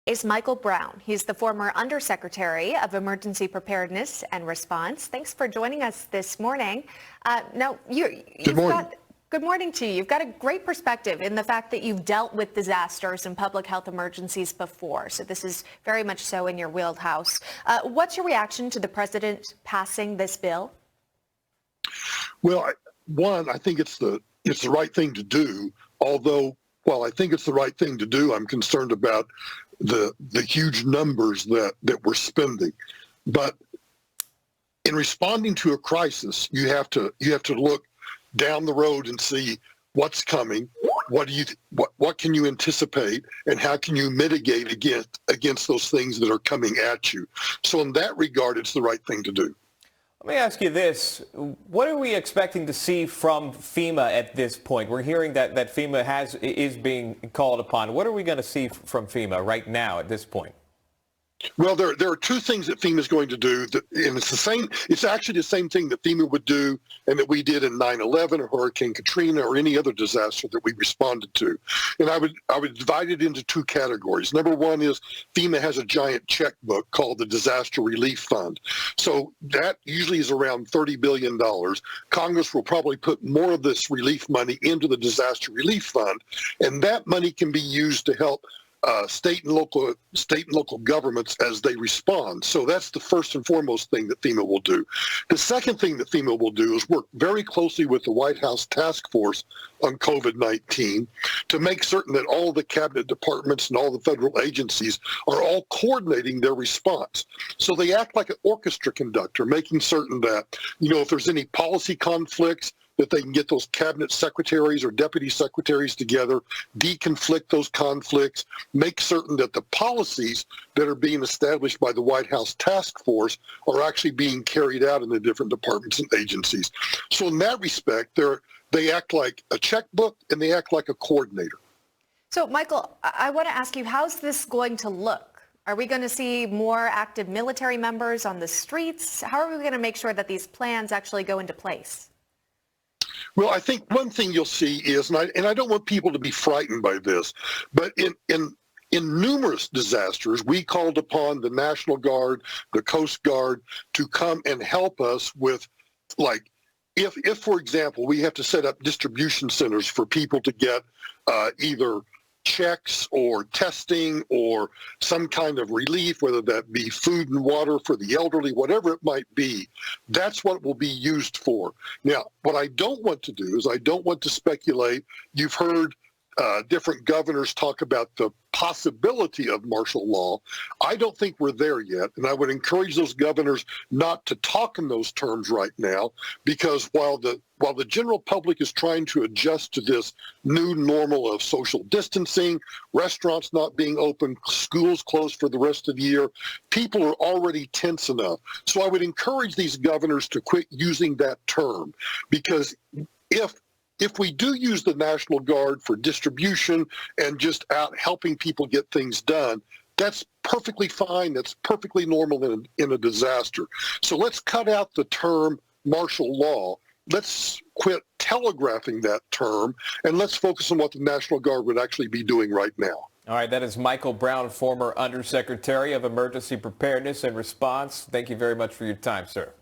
Is Michael Brown. He's the former Undersecretary of Emergency Preparedness and Response. Thanks for joining us this morning. Good morning. Good morning to you. You've got a great perspective in the fact that you've dealt with disasters and public health emergencies before. So this is very much so in your wheelhouse. What's your reaction to the president passing this bill? Well, I think it's the right thing to do. Although, while I think it's the right thing to do, I'm concerned about the huge numbers that we're spending. But in responding to a crisis, you have to look down the road and see what's coming. What can you anticipate, and how can you mitigate against those things that are coming at you? So in that regard, it's the right thing to do. Let me ask you this. What are we expecting to see from FEMA at this point? We're hearing that FEMA is being called upon. What are we going to see from FEMA right now at this point? Well, there are two things that FEMA is going to do, and it's actually the same thing that FEMA would do and that we did in 9/11 or Hurricane Katrina or any other disaster that we responded to. And I would divide it into two categories. Number one is FEMA has a giant checkbook called the Disaster Relief Fund. So that usually is around $30 billion. Congress will probably put more of this relief money into the Disaster Relief Fund, and that money can be used to help state and local governments as they respond. So that's the first and foremost thing that FEMA will do. The second thing that FEMA will do is work very closely with the White House task force on COVID-19 to make certain that all the cabinet departments and all the federal agencies are all coordinating their response. So they act like an orchestra conductor, making certain that, if there's any policy conflicts, that they can get those cabinet secretaries or deputy secretaries together, deconflict those conflicts, make certain that the policies that are being established by the White House task force are actually being carried out in the different departments and agencies. So in that respect, they act like a checkbook and they act like a coordinator. So, Michael, I want to ask you, how's this going to look? Are we going to see more active military members on the streets? How are we going to make sure that these plans actually go into place? Well, I think one thing you'll see is, and I don't want people to be frightened by this, but in numerous disasters, we called upon the National Guard, the Coast Guard to come and help us with, like, if for example, we have to set up distribution centers for people to get either checks or testing or some kind of relief, whether that be food and water for the elderly, whatever it might be, that's what it will be used for. Now, what I don't want to do is I don't want to speculate. You've heard different governors talk about the possibility of martial law. I don't think we're there yet, and I would encourage those governors not to talk in those terms right now, because while the general public is trying to adjust to this new normal of social distancing, restaurants not being open, schools closed for the rest of the year, people are already tense enough. So I would encourage these governors to quit using that term, because if we do use the National Guard for distribution and just out helping people get things done, that's perfectly fine. That's perfectly normal in a disaster. So let's cut out the term martial law. Let's quit telegraphing that term, and let's focus on what the National Guard would actually be doing right now. All right, that is Michael Brown, former Undersecretary of Emergency Preparedness and Response. Thank you very much for your time, sir.